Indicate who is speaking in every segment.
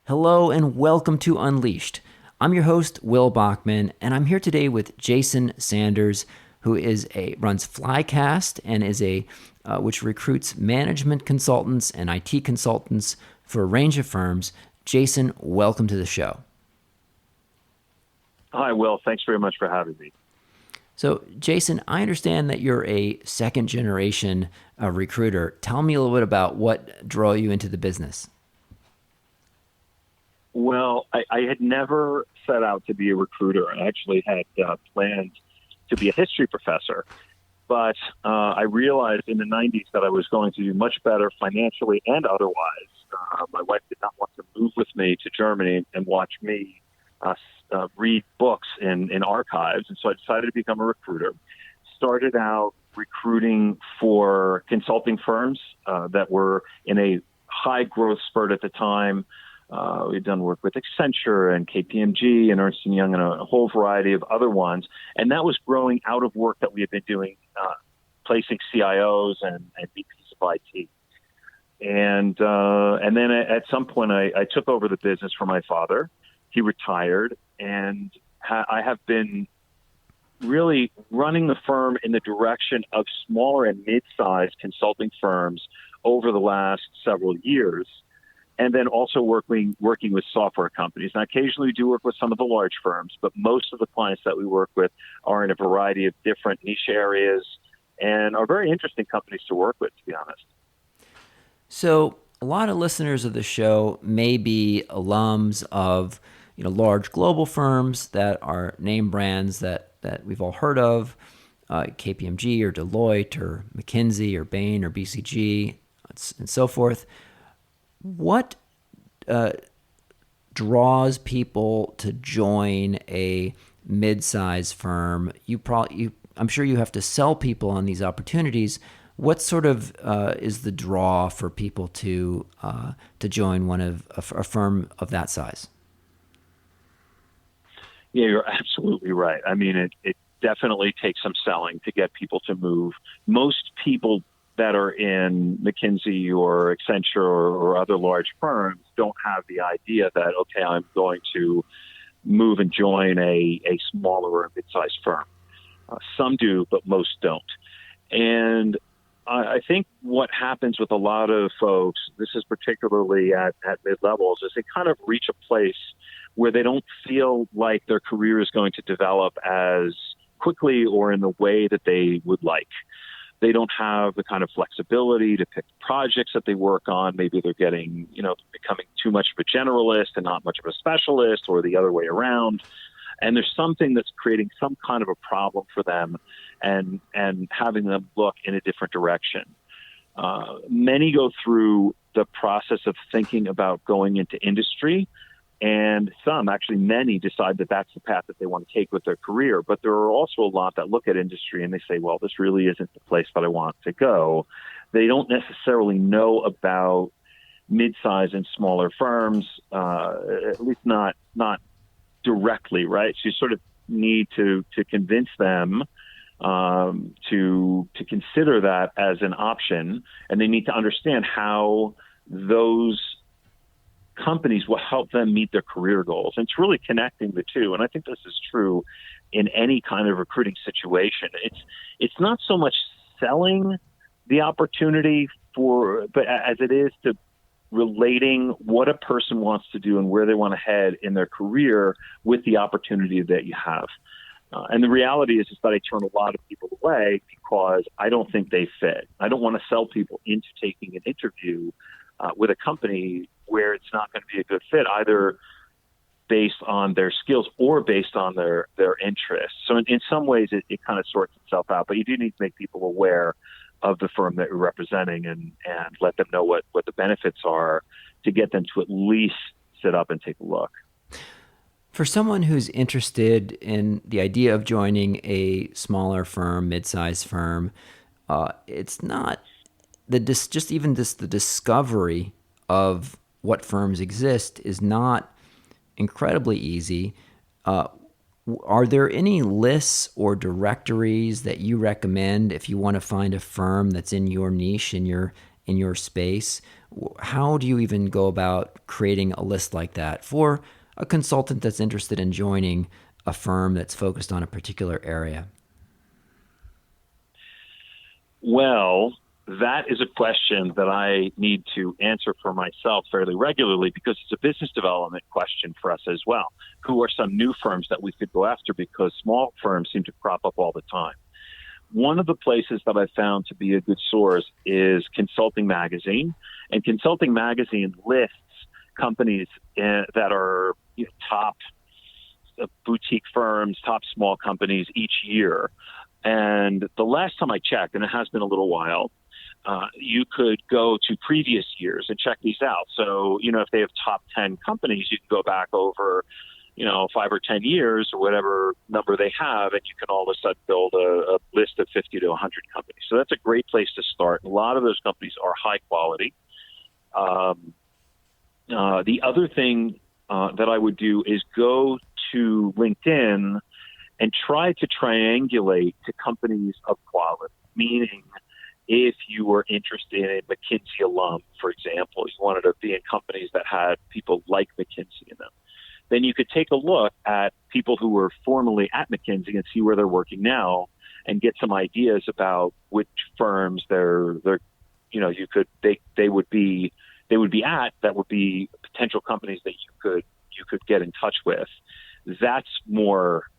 Speaker 1: Hello and welcome to Unleashed. I'm your host, Will Bachman, and I'm here today with Jason Sanders, who runs Flycast and which recruits management consultants and IT consultants for a range of firms. Jason, welcome to the show.
Speaker 2: Hi, Will. Thanks very much for having me.
Speaker 1: So, Jason, I understand that you're a second-generation recruiter. Tell me a little bit about what drew you into the business.
Speaker 2: Well, I had never set out to be a recruiter. I actually had planned to be a history professor, but I realized in the 90s that I was going to do much better financially and otherwise. My wife did not want to move with me to Germany and watch me read books in archives, and so I decided to become a recruiter. Started out recruiting for consulting firms that were in a high growth spurt at the time. We've done work with Accenture and KPMG and Ernst & Young and a whole variety of other ones. And that was growing out of work that we had been doing, placing CIOs and VPs of IT. And then at some point, I took over the business from my father. He retired, and I have been really running the firm in the direction of smaller and mid-sized consulting firms over the last several years. And then also working with software companies. And occasionally we do work with some of the large firms, but most of the clients that we work with are in a variety of different niche areas and are very interesting companies to work with, to be honest.
Speaker 1: So a lot of listeners of the show may be alums of large global firms that are name brands that we've all heard of, KPMG or Deloitte or McKinsey or Bain or BCG and so forth. What draws people to join a mid-size firm? I'm sure you have to sell people on these opportunities. What sort of is the draw for people to join a firm of that size?
Speaker 2: Yeah, you're absolutely right. I mean, it definitely takes some selling to get people to move. Most people that are in McKinsey or Accenture or other large firms don't have the idea that, okay, I'm going to move and join a smaller or mid-sized firm. Some do, but most don't. And I think what happens with a lot of folks, this is particularly at mid-levels, is they kind of reach a place where they don't feel like their career is going to develop as quickly or in the way that they would like. They don't have the kind of flexibility to pick projects that they work on. Maybe they're getting, becoming too much of a generalist and not much of a specialist, or the other way around. And there's something that's creating some kind of a problem for them and having them look in a different direction. Many go through the process of thinking about going into industry, and many decide that that's the path that they want to take with their career. But there are also a lot that look at industry and they say, well, this really isn't the place that I want to go. They don't necessarily know about mid-size and smaller firms, at least not directly, right? So you sort of need to convince them to consider that as an option, and they need to understand how those companies will help them meet their career goals. And it's really connecting the two. And I think this is true in any kind of recruiting situation. It's not so much selling the opportunity but as it is to relating what a person wants to do and where they want to head in their career with the opportunity that you have. And the reality is that I turn a lot of people away because I don't think they fit. I don't want to sell people into taking an interview with a company where it's not going to be a good fit, either based on their skills or based on their interests. So in some ways, it kind of sorts itself out, but you do need to make people aware of the firm that you're representing and let them know what the benefits are to get them to at least sit up and take a look.
Speaker 1: For someone who's interested in the idea of joining a smaller firm, mid-sized firm, it's not the discovery of what firms exist is not incredibly easy. Are there any lists or directories that you recommend if you want to find a firm that's in your niche, in your space? How do you even go about creating a list like that for a consultant that's interested in joining a firm that's focused on a particular area?
Speaker 2: Well, that is a question that I need to answer for myself fairly regularly because it's a business development question for us as well. Who are some new firms that we could go after because small firms seem to crop up all the time? One of the places that I've found to be a good source is Consulting Magazine. And Consulting Magazine lists companies that are top boutique firms, top small companies each year. And the last time I checked, and it has been a little while, you could go to previous years and check these out. So, if they have top 10 companies, you can go back over, 5 or 10 years or whatever number they have, and you can all of a sudden build a list of 50 to 100 companies. So that's a great place to start. A lot of those companies are high quality. The other thing that I would do is go to LinkedIn and try to triangulate to companies of quality, meaning if you were interested in a McKinsey alum, for example, you wanted to be in companies that had people like McKinsey in them, then you could take a look at people who were formerly at McKinsey and see where they're working now and get some ideas about which firms they would be at that would be potential companies that you could get in touch with. That's more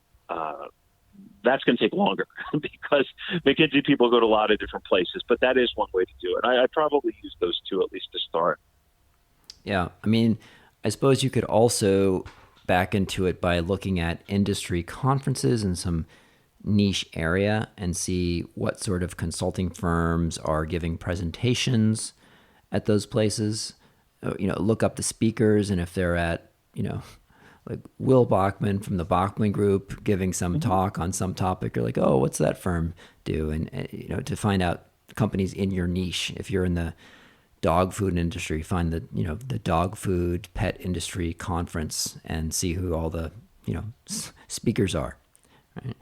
Speaker 2: that's going to take longer because McKinsey people go to a lot of different places, but that is one way to do it. I probably use those two at least to start.
Speaker 1: Yeah. I mean, I suppose you could also back into it by looking at industry conferences in some niche area and see what sort of consulting firms are giving presentations at those places. Look up the speakers, and if they're at, like Will Bachman from the Bachman Group giving some talk on some topic, you're like, oh, what's that firm do? And to find out companies in your niche. If you're in the dog food industry, find the dog food pet industry conference and see who all the speakers are. Right?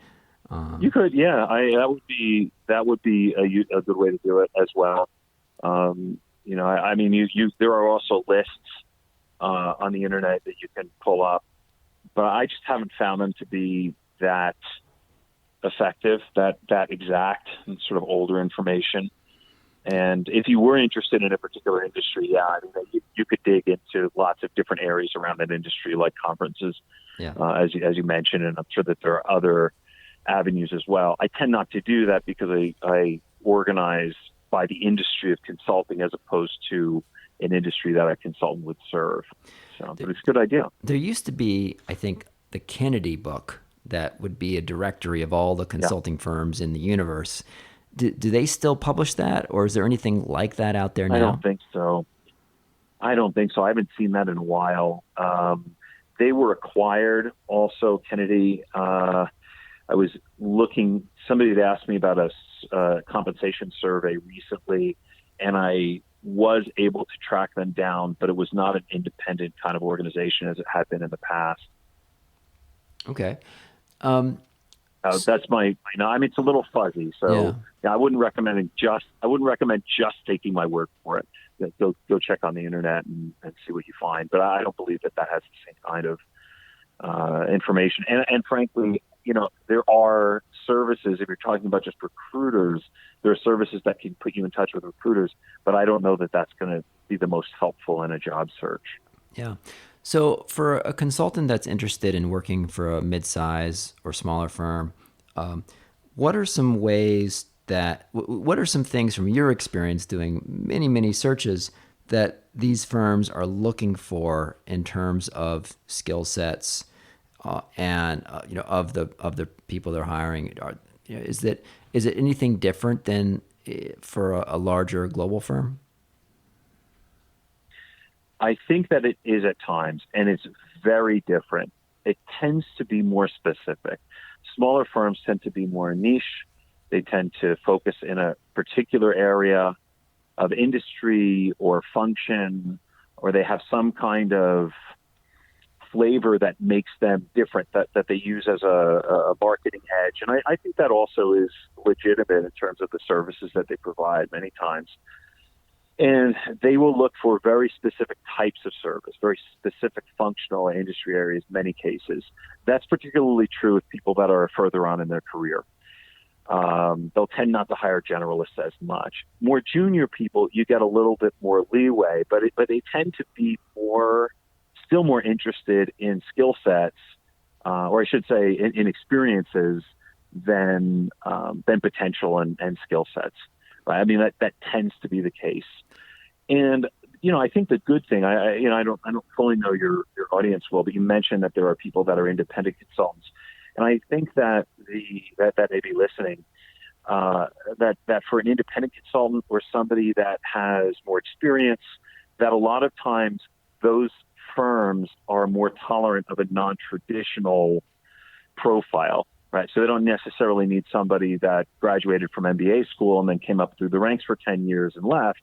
Speaker 2: You could, yeah. That would be a good way to do it as well. There are also lists on the internet that you can pull up, but I just haven't found them to be that effective, that exact and sort of older information. And if you were interested in a particular industry, you could dig into lots of different areas around that industry, like conferences, as you mentioned, and I'm sure that there are other avenues as well. I tend not to do that because I organize by the industry of consulting as opposed to an industry that a consultant would serve. But it's a good idea.
Speaker 1: There used to be, I think, the Kennedy book that would be a directory of all the consulting firms in the universe. Do they still publish that, or is there anything like that out there now?
Speaker 2: I don't think so. I haven't seen that in a while. They were acquired also, Kennedy. I was looking, somebody had asked me about a compensation survey recently, and I was able to track them down, but it was not an independent kind of organization as it had been in the past.
Speaker 1: Okay.
Speaker 2: That's my it's a little fuzzy. So yeah, I wouldn't recommend just taking my word for it. Go check on the internet and see what you find. But I don't believe that has the same kind of information. And frankly, there are services, if you're talking about just recruiters, there are services that can put you in touch with recruiters, but I don't know that that's going to be the most helpful in a job search. Yeah.
Speaker 1: So for a consultant that's interested in working for a midsize or smaller firm, what are some things from your experience doing many, many searches that these firms are looking for in terms of skill sets and of the people they're hiring? Is it anything different than for a larger global firm?
Speaker 2: I think that it is at times, and it's very different. It tends to be more specific. Smaller firms tend to be more niche. They tend to focus in a particular area of industry or function, or they have some kind of flavor that makes them different, that they use as a marketing edge. And I think that also is legitimate in terms of the services that they provide many times. And they will look for very specific types of service, very specific functional industry areas, in many cases. That's particularly true with people that are further on in their career. They'll tend not to hire generalists as much. More junior people, you get a little bit more leeway, but they tend to be still more interested in skill sets, or I should say, in experiences than potential and skill sets. Right? I mean, that tends to be the case. And I think the good thing, I don't fully know your audience well, but you mentioned that there are people that are independent consultants, and I think that that may be listening, that for an independent consultant or somebody that has more experience, that a lot of times those firms are more tolerant of a non-traditional profile. Right. So they don't necessarily need somebody that graduated from MBA school and then came up through the ranks for 10 years and left,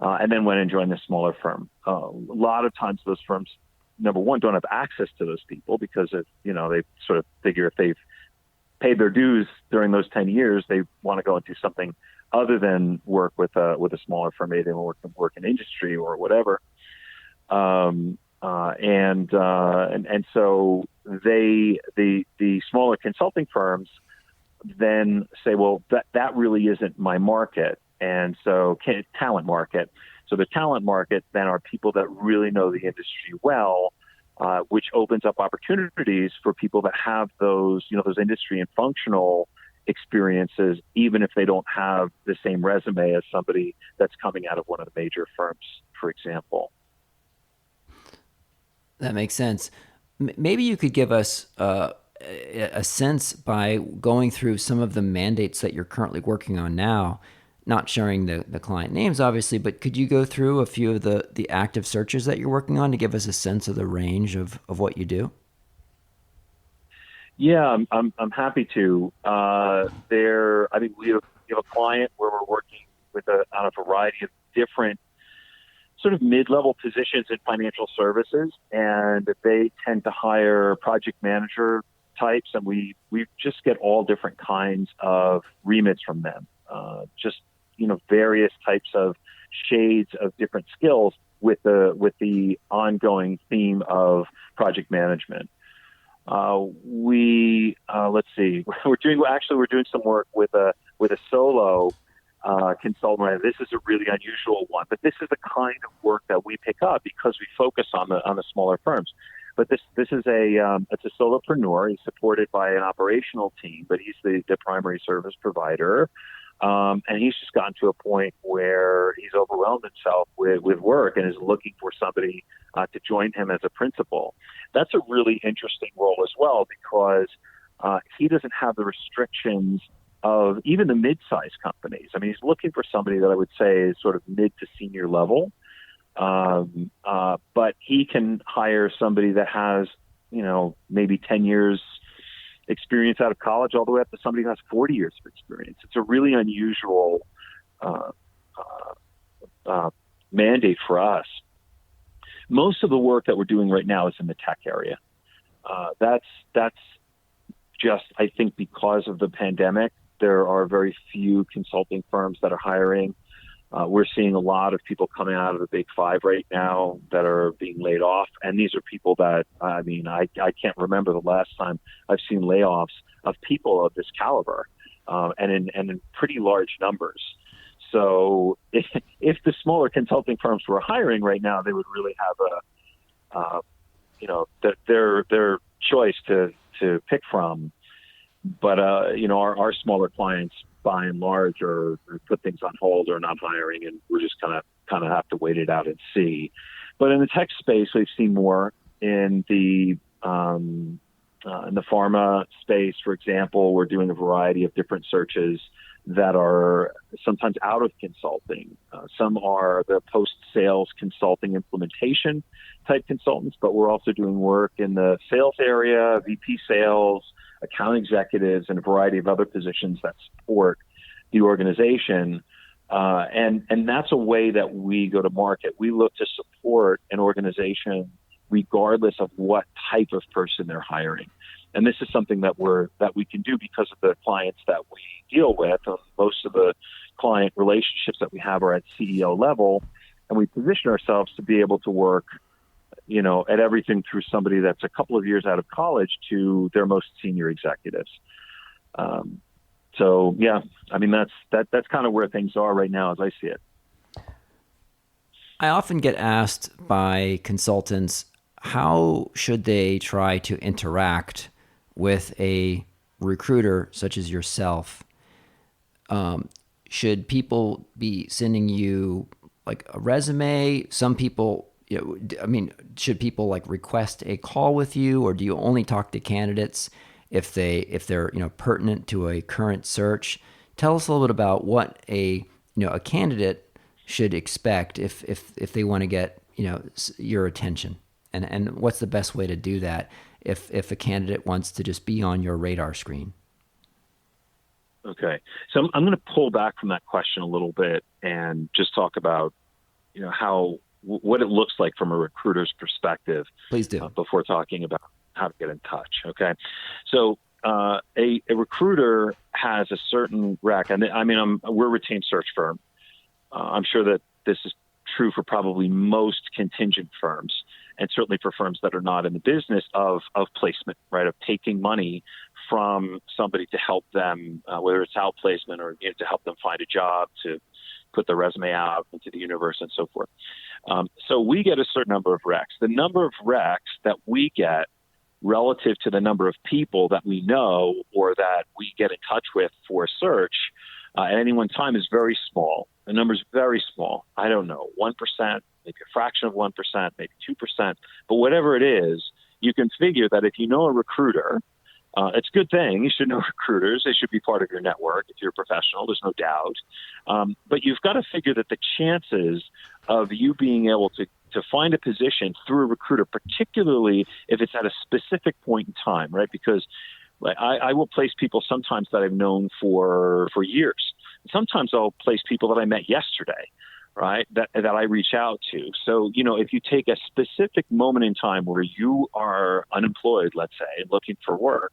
Speaker 2: and then went and joined a smaller firm. A lot of times those firms, number one, don't have access to those people because they sort of figure if they've paid their dues during those 10 years, they want to go and do something other than work with a smaller firm. Maybe they want to work in industry or whatever. And so the smaller consulting firms then say, well, that really isn't my market. And so talent market. So the talent market then are people that really know the industry well, which opens up opportunities for people that have those industry and functional experiences, even if they don't have the same resume as somebody that's coming out of one of the major firms, for example.
Speaker 1: That makes sense. Maybe you could give us a sense by going through some of the mandates that you're currently working on now, not sharing the client names, obviously, but could you go through a few of the active searches that you're working on to give us a sense of the range of what you do?
Speaker 2: Yeah, I'm happy to. We have a client where we're working on a variety of different sort of mid-level positions in financial services, and they tend to hire project manager types, and we just get all different kinds of remits from them. Various types of shades of different skills with the ongoing theme of project management. Let's see, we're doing some work with a solo consultant. This is a really unusual one, but this is the kind of work that we pick up because we focus on the smaller firms. But this is it's a solopreneur. He's supported by an operational team, but he's the primary service provider. And he's just gotten to a point where he's overwhelmed himself with work and is looking for somebody to join him as a principal. That's a really interesting role as well because he doesn't have the restrictions of even the mid-size companies. I mean, he's looking for somebody that I would say is sort of mid to senior level. But he can hire somebody that has, maybe 10 years experience out of college all the way up to somebody who has 40 years of experience. It's a really unusual mandate for us. Most of the work that we're doing right now is in the tech area. That's just, I think, because of the pandemic. There are very few consulting firms that are hiring. We're seeing a lot of people coming out of the big five right now that are being laid off. And these are people that, I can't remember the last time I've seen layoffs of people of this caliber, and in pretty large numbers. So if the smaller consulting firms were hiring right now, they would really have their choice to pick from. But, our smaller clients, by and large, are put things on hold or not hiring, and we're just kind of have to wait it out and see. But in the tech space, we've seen more in the pharma space, for example. We're doing a variety of different searches that are sometimes out of consulting. Some are the post-sales consulting implementation type consultants, but we're also doing work in the sales area, VP sales, account executives, and a variety of other positions that support the organization. And that's a way that we go to market. We look to support an organization regardless of what type of person they're hiring. And this is something that we can do because of the clients that we deal with. Most of the client relationships that we have are at CEO level, and we position ourselves to be able to work, at everything through somebody that's a couple of years out of college to their most senior executives. So yeah, I mean, that's kind of where things are right now as I see it.
Speaker 1: I often get asked by consultants, how should they try to interact with a recruiter such as yourself? Should people be sending you like a resume? Some people, should people like request a call with you, or do you only talk to candidates if they're pertinent to a current search? Tell us a little bit about what a candidate should expect if they want to get your attention, and what's the best way to do that if a candidate wants to just be on your radar screen.
Speaker 2: Okay, so I'm going to pull back from that question a little bit and just talk about what it looks like from a recruiter's perspective.
Speaker 1: Please do.
Speaker 2: Before talking about how to get in touch. Okay, so a recruiter has a certain rec, and we're a retained search firm. I'm sure that this is true for probably most contingent firms, and certainly for firms that are not in the business of placement, right? Of taking money from somebody to help them, whether it's outplacement or to help them find a job, to put their resume out into the universe and so forth. So we get a certain number of recs. The number of recs that we get relative to the number of people that we know or that we get in touch with for a search at any one time is very small. The number is very small. I don't know, 1%, maybe a fraction of 1%, maybe 2%. But whatever it is, you can figure that if you know a recruiter, it's a good thing. You should know recruiters. They should be part of your network if you're a professional. There's no doubt. But you've got to figure that the chances of you being able to find a position through a recruiter, particularly if it's at a specific point in time, right? Because I will place people sometimes that I've known for years. Sometimes I'll place people that I met yesterday, right? That I reach out to. So, if you take a specific moment in time where you are unemployed, let's say, looking for work,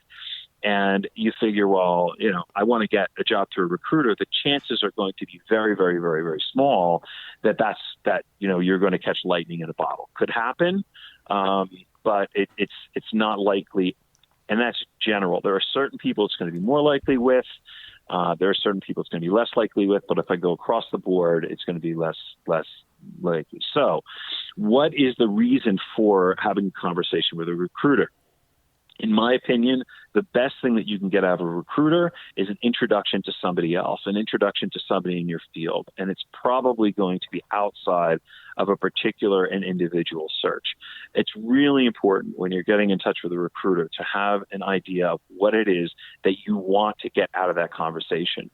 Speaker 2: and you figure, well, I want to get a job through a recruiter, the chances are going to be very, very, very, very small that you're going to catch lightning in a bottle. Could happen, but it's not likely. And that's general. There are certain people it's going to be more likely with. There are certain people it's going to be less likely with. But if I go across the board, it's going to be less likely. So what is the reason for having a conversation with a recruiter? In my opinion, the best thing that you can get out of a recruiter is an introduction to somebody else, an introduction to somebody in your field. And it's probably going to be outside of a particular and individual search. It's really important when you're getting in touch with a recruiter to have an idea of what it is that you want to get out of that conversation.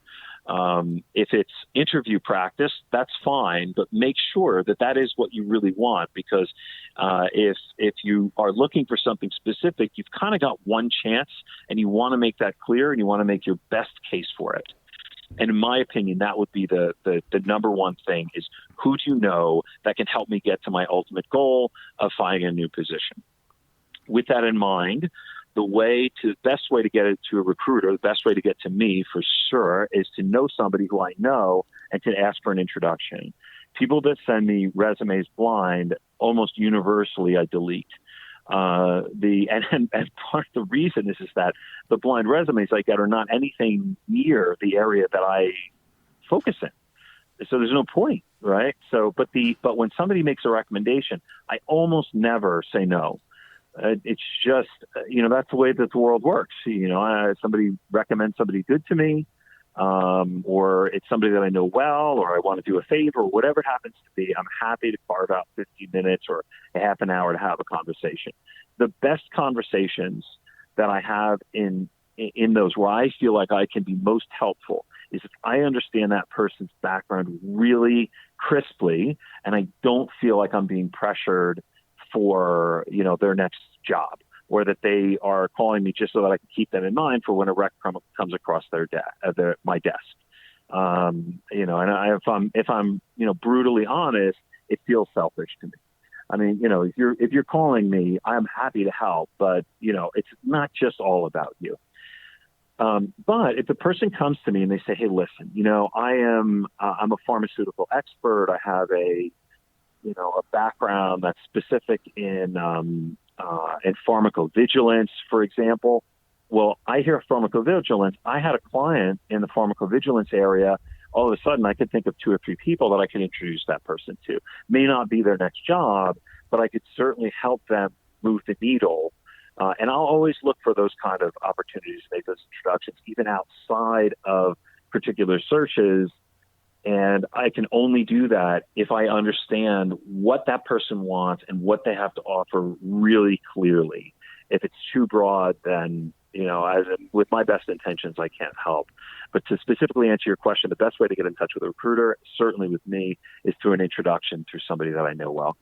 Speaker 2: If it's interview practice, that's fine, but make sure that is what you really want, because if you are looking for something specific, you've kind of got one chance, and you want to make that clear, and you want to make your best case for it. And in my opinion, that would be the number one thing is, who do you know that can help me get to my ultimate goal of finding a new position? With that in mind, the best way to get it to a recruiter, the best way to get to me for sure, is to know somebody who I know and to ask for an introduction. People that send me resumes blind, almost universally I delete. And part of the reason is that the blind resumes I get are not anything near the area that I focus in. So there's no point, right? So, but when somebody makes a recommendation, I almost never say no. It's just, that's the way that the world works. Somebody recommends somebody good to me, or it's somebody that I know well, or I want to do a favor, or whatever it happens to be. I'm happy to carve out 15 minutes or a half an hour to have a conversation. The best conversations that I have in those where I feel like I can be most helpful is if I understand that person's background really crisply, and I don't feel like I'm being pressured for their next job, or that they are calling me just so that I can keep them in mind for when a rec comes across my desk. And if I'm brutally honest, it feels selfish to me. I mean, if you're calling me, I'm happy to help, but it's not just all about you. But if the person comes to me and they say, "Hey, listen, I'm a pharmaceutical expert. I have a background that's specific in pharmacovigilance, for example." Well, I hear pharmacovigilance. I had a client in the pharmacovigilance area. All of a sudden, I could think of two or three people that I could introduce that person to. May not be their next job, but I could certainly help them move the needle. And I'll always look for those kind of opportunities to make those introductions, even outside of particular searches. And I can only do that if I understand what that person wants and what they have to offer really clearly. If it's too broad, then, with my best intentions, I can't help. But to specifically answer your question, the best way to get in touch with a recruiter, certainly with me, is through an introduction through somebody that I know well.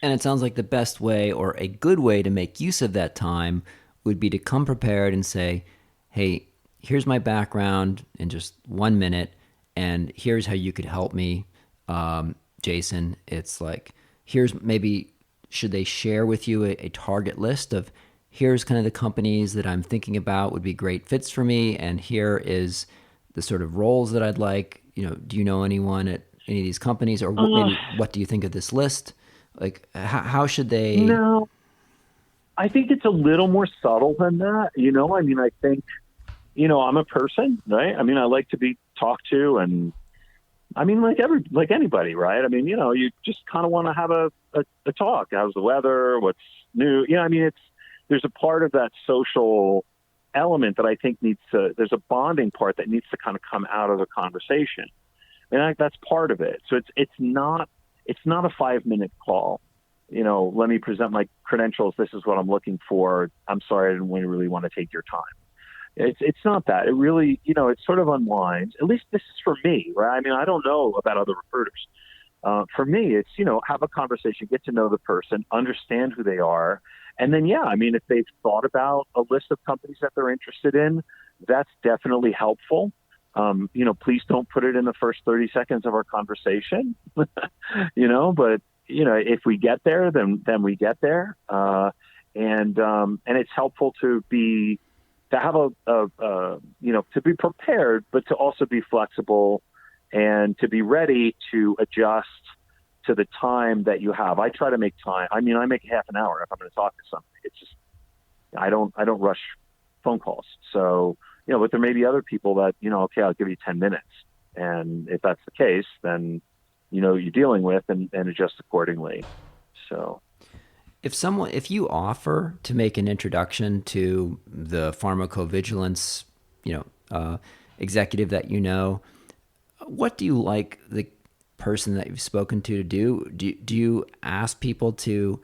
Speaker 1: And it sounds like the best way or a good way to make use of that time would be to come prepared and say, hey, here's my background in just 1 minute, and here's how you could help me, Jason. It's like, here's maybe, should they share with you a target list of here's kind of the companies that I'm thinking about would be great fits for me, and here is the sort of roles that I'd like. Do you know anyone at any of these companies, or maybe what do you think of this list? Like, how should they?
Speaker 2: No, I think it's a little more subtle than that. I think, I'm a person, right? I mean, I like to be talked to, and I mean, like anybody, right? I mean, you just kind of want to have a talk. How's the weather? What's new? There's a part of that social element that I think there's a bonding part that needs to kind of come out of the conversation. And that's part of it. So it's not a 5-minute call. Let me present my credentials. This is what I'm looking for. I'm sorry, I didn't really want to take your time. It's not that. It really, it sort of unwinds. At least this is for me, right? I mean, I don't know about other recruiters. For me, it's, have a conversation, get to know the person, understand who they are. And then, if they've thought about a list of companies that they're interested in, that's definitely helpful. Please don't put it in the first 30 seconds of our conversation, but, if we get there, then we get there. And it's helpful to have to be prepared, but to also be flexible and to be ready to adjust to the time that you have. I try to make time. I mean, I make half an hour if I'm going to talk to somebody. It's just, I don't rush phone calls. So, but there may be other people that, okay, I'll give you 10 minutes. And if that's the case, then, you're dealing with and adjust accordingly. So
Speaker 1: If you offer to make an introduction to the pharmacovigilance, executive that what do you like the person that you've spoken to do? Do you ask people to,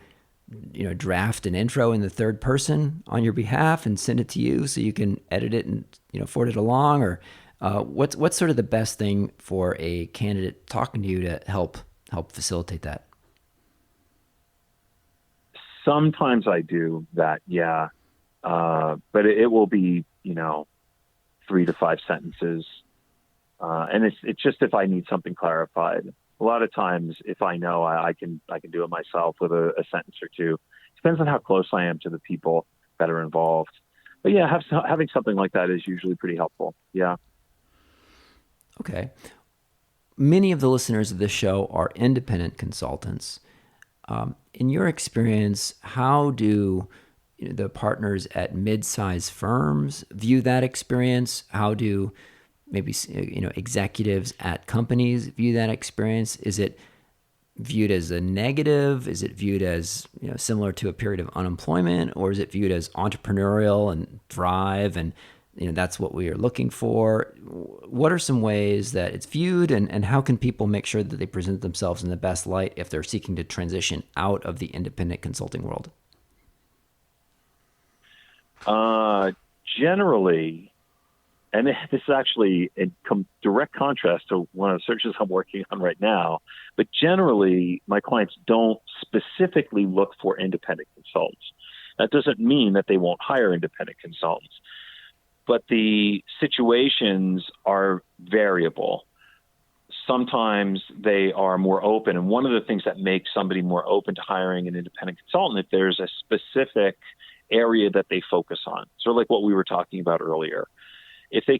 Speaker 1: draft an intro in the third person on your behalf and send it to you so you can edit it and, forward it along? Or what's sort of the best thing for a candidate talking to you to help facilitate that?
Speaker 2: Sometimes I do that, yeah. But it will be, 3 to 5 sentences. And it's just if I need something clarified. A lot of times, if I know, I can do it myself with a sentence or two. Depends on how close I am to the people that are involved. But yeah, having something like that is usually pretty helpful. Yeah.
Speaker 1: Okay. Many of the listeners of this show are independent consultants. In your experience, how do the partners at mid-size firms view that experience? How do maybe executives at companies view that experience? Is it viewed as a negative? Is it viewed as similar to a period of unemployment, or is it viewed as entrepreneurial and drive and that's what we are looking for? What are some ways that it's viewed, and how can people make sure that they present themselves in the best light if they're seeking to transition out of the independent consulting world?
Speaker 2: Generally, and this is actually in direct contrast to one of the searches I'm working on right now, but generally my clients don't specifically look for independent consultants. That doesn't mean that they won't hire independent consultants, but the situations are variable. Sometimes they are more open. And one of the things that makes somebody more open to hiring an independent consultant, if there's a specific area that they focus on, sort of like what we were talking about earlier. if they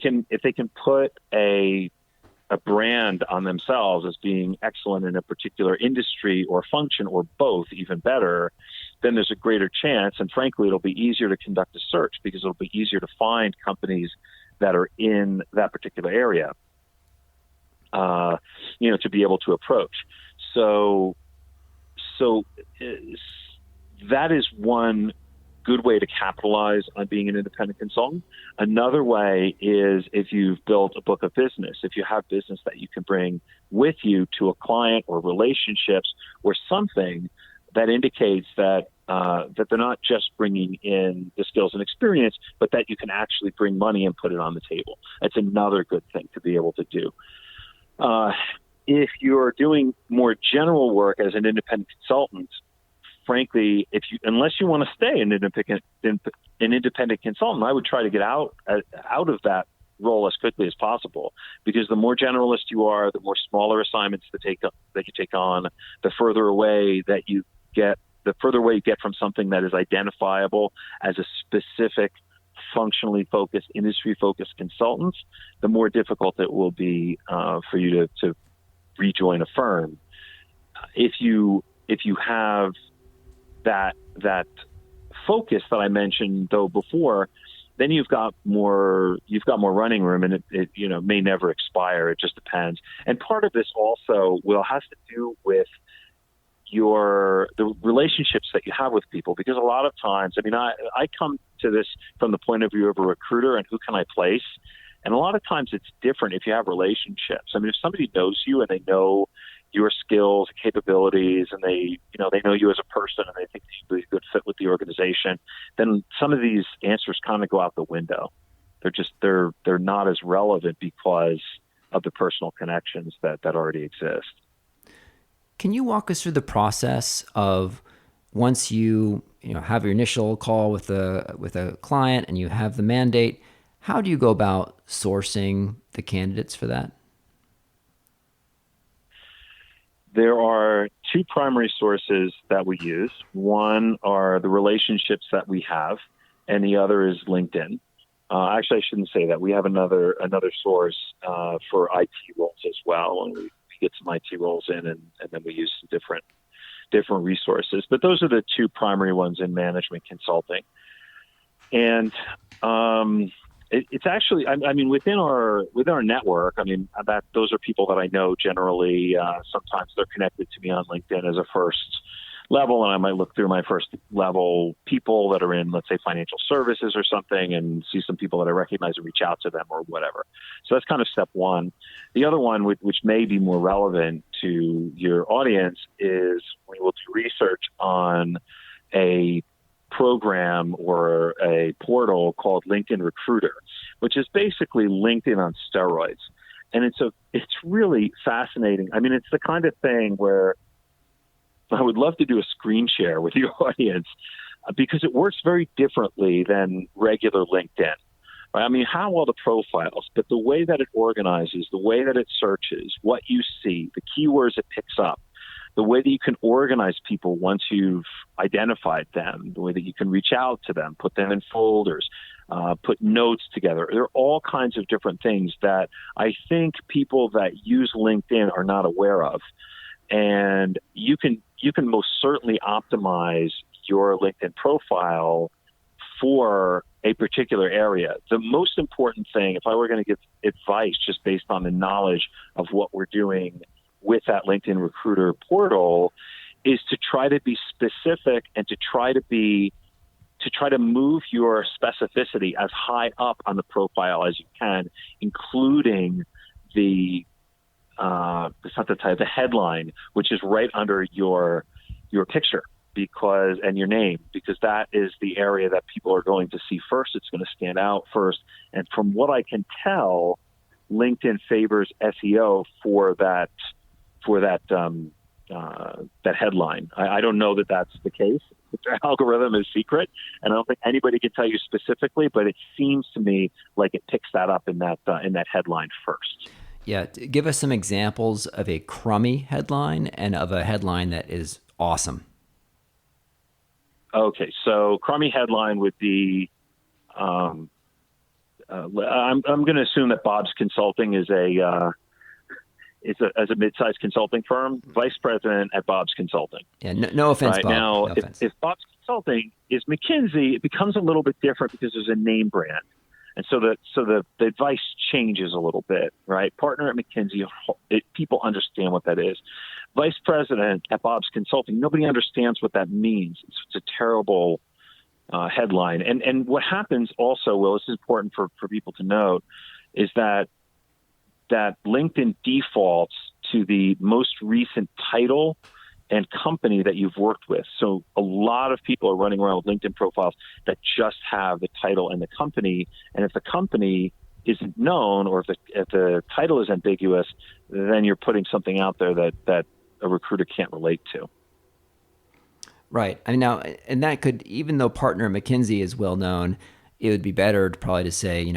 Speaker 2: can put a brand on themselves as being excellent in a particular industry or function or both, even better, then there's a greater chance. And frankly, it'll be easier to conduct a search because it'll be easier to find companies that are in that particular area, to be able to approach. So, so that is one good way to capitalize on being an independent consultant. Another way is if you've built a book of business, if you have business that you can bring with you to a client or relationships or something that indicates that that they're not just bringing in the skills and experience, but that you can actually bring money and put it on the table. That's another good thing to be able to do. If you're doing more general work as an independent consultant, frankly, unless you want to stay an independent consultant, I would try to get out of that role as quickly as possible, because the more generalist you are, the more smaller assignments that you take on, the further away you get from something that is identifiable as a specific, functionally focused, industry focused consultant, the more difficult it will be for you to rejoin a firm. If you have that focus that I mentioned though before, then you've got more running room, and it may never expire. It just depends. And part of this also has to do with the relationships that you have with people, because a lot of times, I come to this from the point of view of a recruiter and who can I place. And a lot of times it's different if you have relationships. If somebody knows you and they know your skills, capabilities, and they know you as a person and they think you'd be a good fit with the organization, then some of these answers kind of go out the window. They're not as relevant because of the personal connections that already exist.
Speaker 1: Can you walk us through the process of once you have your initial call with a client and you have the mandate, how do you go about sourcing the candidates for that?
Speaker 2: There are two primary sources that we use. One are the relationships that we have, and the other is LinkedIn. Actually, I shouldn't say that. We have another source for IT roles as well, and we get some IT roles in, and then we use some different resources. But those are the two primary ones in management consulting. And it's actually, within our network, those are people that I know generally. Sometimes they're connected to me on LinkedIn as a first level, and I might look through my first level people that are in, let's say, financial services or something, and see some people that I recognize and reach out to them or whatever. So that's kind of step one. The other one, which may be more relevant to your audience, is we will do research on a program or a portal called LinkedIn Recruiter, which is basically LinkedIn on steroids. And it's really fascinating. It's the kind of thing where I would love to do a screen share with your audience, because it works very differently than regular LinkedIn. Right? How well the profiles, but the way that it organizes, the way that it searches, what you see, the keywords it picks up, the way that you can organize people once you've identified them, the way that you can reach out to them, put them in folders, put notes together. There are all kinds of different things that I think people that use LinkedIn are not aware of. And you can most certainly optimize your LinkedIn profile for a particular area. The most important thing, if I were going to give advice just based on the knowledge of what we're doing with that LinkedIn Recruiter portal, is to try to be specific and to try to move your specificity as high up on the profile as you can, including the headline, which is right under your picture, and your name, because that is the area that people are going to see first. It's going to stand out first. And from what I can tell, LinkedIn favors SEO for that headline. I don't know that that's the case. Their algorithm is secret, and I don't think anybody can tell you specifically, but it seems to me like it picks that up in that headline first.
Speaker 1: Yeah, give us some examples of a crummy headline and of a headline that is awesome.
Speaker 2: Okay, so crummy headline would be I'm going to assume that Bob's Consulting is as a mid-sized consulting firm, vice president at Bob's Consulting.
Speaker 1: Yeah, no offense,
Speaker 2: Right
Speaker 1: Bob.
Speaker 2: now,
Speaker 1: No offense.
Speaker 2: if Bob's Consulting is McKinsey, it becomes a little bit different because there's a name brand, and so the advice changes a little bit. Right, partner at McKinsey, people understand what that is. Vice president at Bob's Consulting, nobody understands what that means. It's a terrible headline. And what happens also, Will, this is important for people to note, is that LinkedIn defaults to the most recent title and company that you've worked with. So a lot of people are running around with LinkedIn profiles that just have the title and the company. And if the company isn't known, or if the title is ambiguous, then you're putting something out there that a recruiter can't relate to.
Speaker 1: Right. I mean, now, and that could, even though partner McKinsey is well known, it would be better probably to say,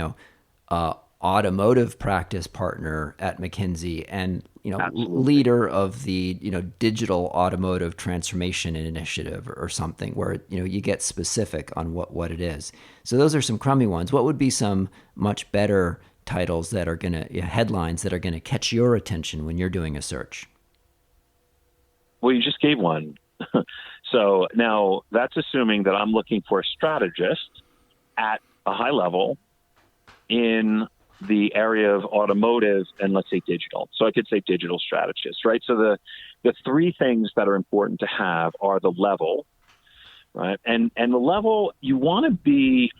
Speaker 1: automotive practice partner at McKinsey, and
Speaker 2: Absolutely.
Speaker 1: leader of the digital automotive transformation initiative, or something, where you get specific on what it is. So those are some crummy ones. What would be some much better titles that are headlines that are gonna catch your attention when you're doing a search?
Speaker 2: Well, you just gave one. So now that's assuming that I'm looking for a strategist at a high level in the area of automotive and, let's say, digital. So I could say digital strategist, right? So the three things that are important to have are the level, right? And the level, you want to be,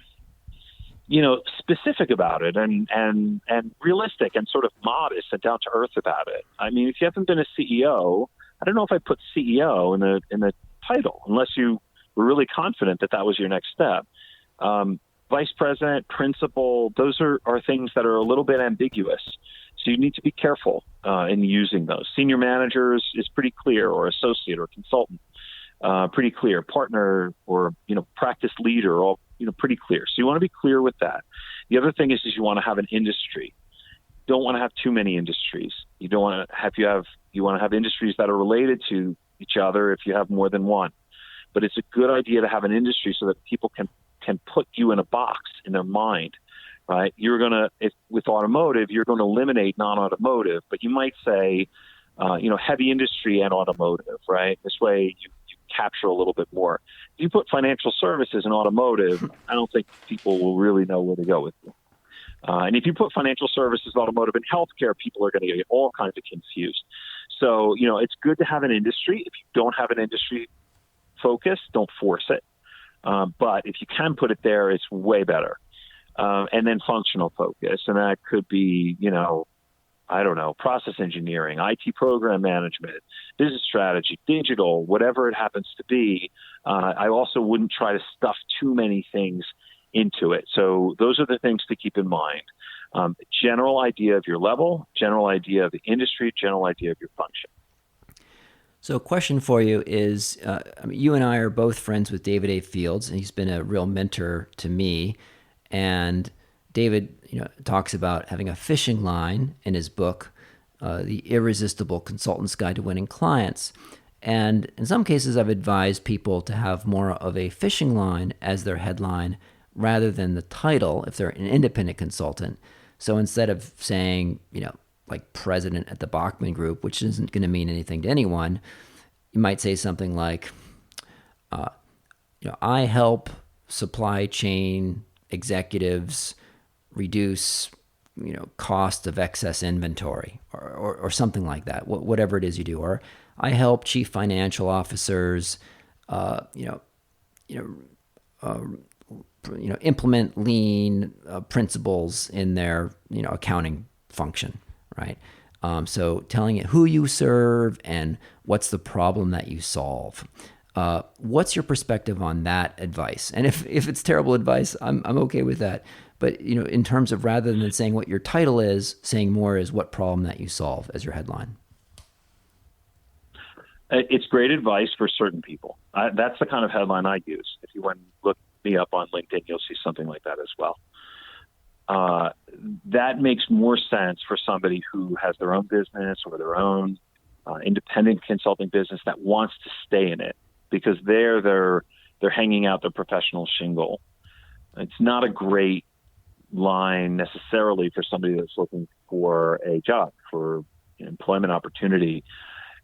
Speaker 2: specific about it and realistic and sort of modest and down to earth about it. I mean, if you haven't been a CEO, I don't know if I put CEO in the title, unless you were really confident that was your next step. Vice president, principal, those are things that are a little bit ambiguous. So you need to be careful in using those. Senior managers is pretty clear, or associate or consultant, pretty clear. Partner or, practice leader, all, pretty clear. So you want to be clear with that. The other thing is you want to have an industry. Don't want to have too many industries. You don't want to have, you want to have industries that are related to each other if you have more than one. But it's a good idea to have an industry so that people can put you in a box in their mind, right? With automotive, you're going to eliminate non-automotive, but you might say, heavy industry and automotive, right? This way you capture a little bit more. If you put financial services and automotive, I don't think people will really know where to go with you. And if you put financial services, automotive, and healthcare, people are going to get all kinds of confused. So, it's good to have an industry. If you don't have an industry focus, don't force it. But if you can put it there, it's way better. And then functional focus. And that could be, process engineering, IT program management, business strategy, digital, whatever it happens to be. I also wouldn't try to stuff too many things into it. So those are the things to keep in mind. General idea of your level, general idea of the industry, general idea of your function.
Speaker 1: So a question for you is, you and I are both friends with David A. Fields, and he's been a real mentor to me. And David, talks about having a fishing line in his book, The Irresistible Consultant's Guide to Winning Clients. And in some cases, I've advised people to have more of a fishing line as their headline rather than the title if they're an independent consultant. So instead of saying, like president at the Bachman Group, which isn't going to mean anything to anyone, you might say something like, I help supply chain executives reduce, cost of excess inventory, or something like that. Whatever it is you do, or I help chief financial officers, implement lean principles in their, accounting function, right? So telling it who you serve and what's the problem that you solve. What's your perspective on that advice? And if it's terrible advice, I'm okay with that. But, in terms of, rather than saying what your title is, saying more is what problem that you solve as your headline.
Speaker 2: It's great advice for certain people. That's the kind of headline I use. If you want to look me up on LinkedIn, you'll see something like that as well. That makes more sense for somebody who has their own business or their own independent consulting business that wants to stay in it, because they're hanging out their professional shingle. It's not a great line necessarily for somebody that's looking for a job, for employment opportunity.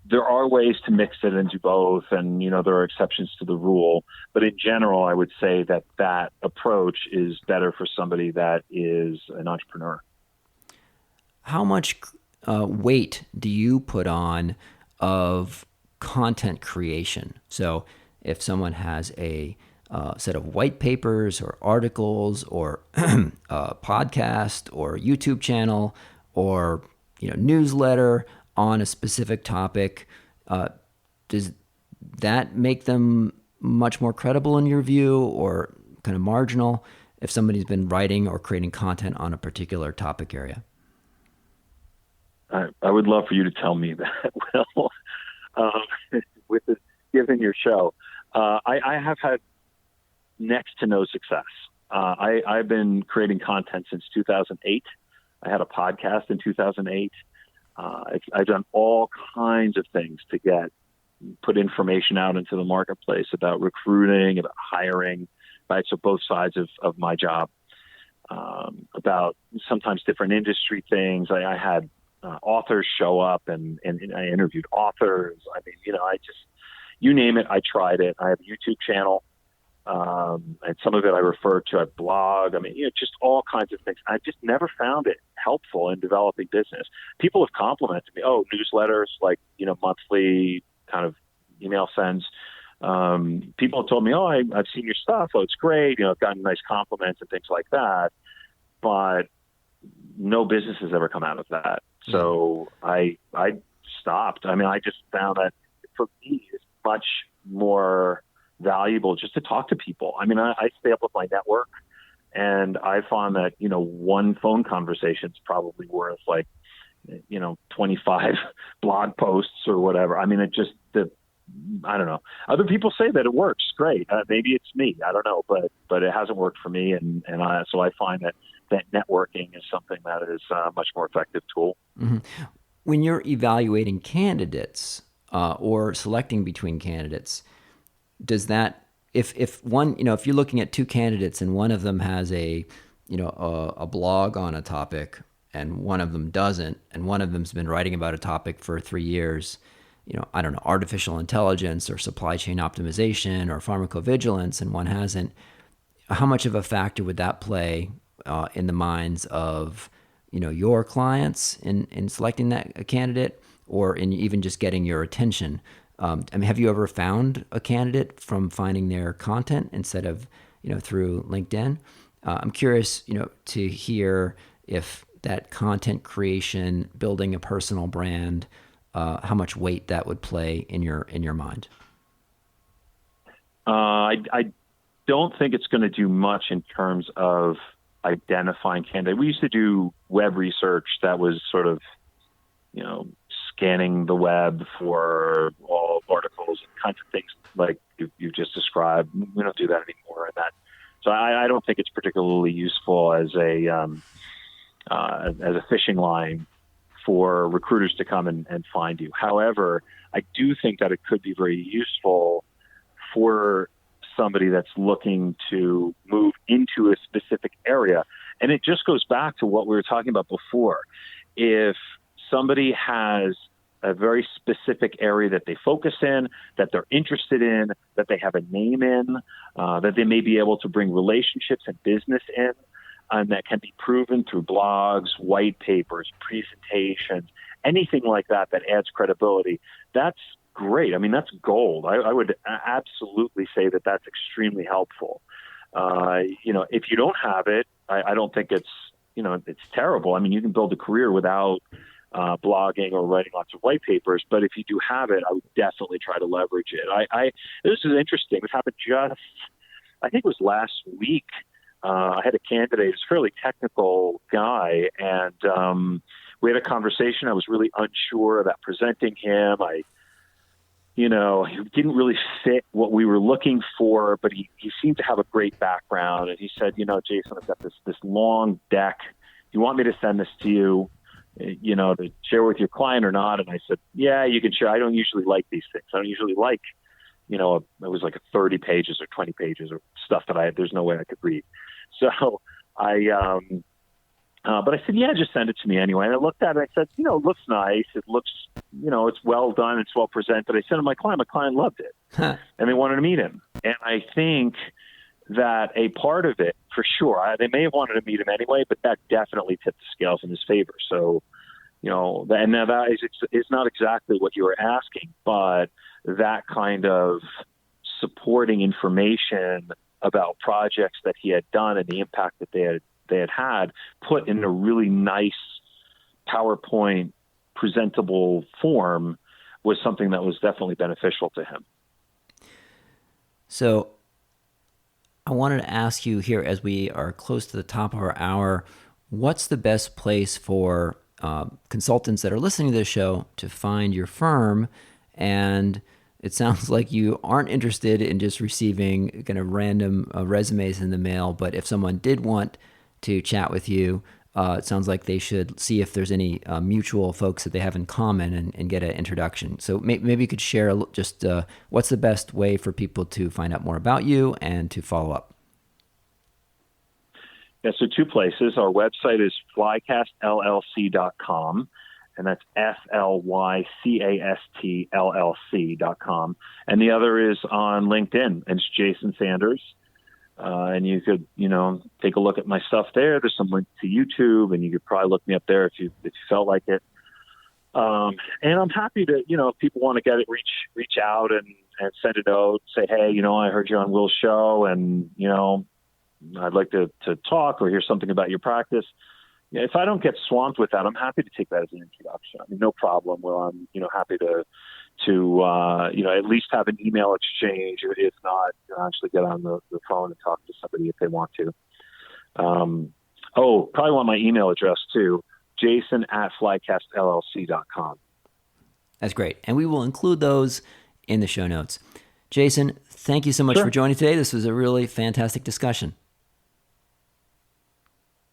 Speaker 2: There are ways to mix it and do both, and there are exceptions to the rule. But in general, I would say that approach is better for somebody that is an entrepreneur.
Speaker 1: How much weight do you put on of content creation? So if someone has a set of white papers or articles or a podcast or YouTube channel or newsletter on a specific topic, does that make them much more credible in your view, or kind of marginal if somebody's been writing or creating content on a particular topic area?
Speaker 2: I would love for you to tell me that, Will, with this, given your show. I have had next to no success. I've been creating content since 2008. I had a podcast in 2008. I've done all kinds of things to put information out into the marketplace about recruiting, about hiring, right? So both sides of my job, about sometimes different industry things. I had authors show up and I interviewed authors. I mean, you name it, I tried it. I have a YouTube channel. And some of it I refer to at blog. I mean, just all kinds of things. I just never found it helpful in developing business. People have complimented me. Oh, newsletters, like, monthly kind of email sends. People have told me, oh, I've seen your stuff. Oh, it's great. I've gotten nice compliments and things like that. But no business has ever come out of that. So I stopped. I mean, I just found that for me, it's much more valuable just to talk to people. I mean, I stay up with my network, and I found that, one phone conversation is probably worth 25 blog posts or whatever. I mean, I don't know. Other people say that it works great. Maybe it's me. I don't know, but it hasn't worked for me. So I find that networking is something that is a much more effective tool.
Speaker 1: Mm-hmm. When you're evaluating candidates or selecting between candidates, does that, if one, if you're looking at two candidates and one of them has a blog on a topic and one of them doesn't, and one of them's been writing about a topic for 3 years, I don't know, artificial intelligence or supply chain optimization or pharmacovigilance, and one hasn't, how much of a factor would that play in the minds of, your clients in selecting a candidate, or in even just getting your attention? I mean, have you ever found a candidate from finding their content instead of, through LinkedIn? I'm curious, to hear if that content creation, building a personal brand, how much weight that would play in your mind.
Speaker 2: I don't think it's going to do much in terms of identifying candidates. We used to do web research that was sort of, scanning the web for all articles and kinds of things like you just described. We don't do that anymore. So I don't think it's particularly useful as a fishing line for recruiters to come and find you. However, I do think that it could be very useful for somebody that's looking to move into a specific area. And it just goes back to what we were talking about before. If somebody has a very specific area that they focus in, that they're interested in, that they have a name in, that they may be able to bring relationships and business in, and that can be proven through blogs, white papers, presentations, anything like that adds credibility, that's great. I mean, that's gold. I would absolutely say that that's extremely helpful. If you don't have it, I don't think it's terrible. I mean, you can build a career without blogging or writing lots of white papers, but if you do have it, I would definitely try to leverage it. This is interesting. This happened I think it was last week. I had a candidate, he's a fairly technical guy, and we had a conversation. I was really unsure about presenting him. He didn't really fit what we were looking for, but he seemed to have a great background. And he said, Jason, I've got this long deck. Do you want me to send this to you, to share with your client or not? And I said, yeah, you can share. I don't usually like these things. I don't usually like, it was like 30 pages or 20 pages or stuff that there's no way I could read. So But I said, yeah, just send it to me anyway. And I looked at it. I said, it looks nice. It looks, it's well done. It's well presented. I sent it to my client. My client loved it, and they wanted to meet him. And I think that a part of it, for sure, they may have wanted to meet him anyway, but that definitely tipped the scales in his favor. So, and now that is not exactly what you were asking, but that kind of supporting information about projects that he had done and the impact that they had put in a really nice PowerPoint presentable form was something that was definitely beneficial to him.
Speaker 1: So I wanted to ask you here, as we are close to the top of our hour, what's the best place for consultants that are listening to this show to find your firm? And it sounds like you aren't interested in just receiving kind of random resumes in the mail, but if someone did want to chat with you, it sounds like they should see if there's any mutual folks that they have in common and get an introduction. So maybe you could share just what's the best way for people to find out more about you and to follow up.
Speaker 2: Yeah, so two places. Our website is flycastllc.com, and that's FLYCASTLLC.com. And the other is on LinkedIn, and it's Jason Sanders. And you could, take a look at my stuff there. There's some links to YouTube, and you could probably look me up there if you felt like it. And I'm happy to, if people want to get it, reach out and send a note, say, hey, I heard you on Will's show, and, I'd like to talk or hear something about your practice. If I don't get swamped with that, I'm happy to take that as an introduction. I mean, no problem. Well, I'm, happy to at least have an email exchange, or if not, actually get on the phone and talk to somebody if they want to. Probably want my email address too, jason@flycastllc.com.
Speaker 1: That's great. And we will include those in the show notes. Jason, thank you so much for joining today. This was a really fantastic discussion.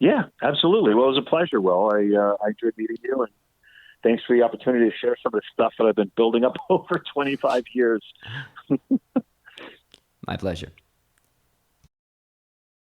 Speaker 2: Yeah, absolutely. Well, it was a pleasure, Will. I enjoyed meeting you, and thanks for the opportunity to share some of the stuff that I've been building up over 25 years.
Speaker 1: My pleasure.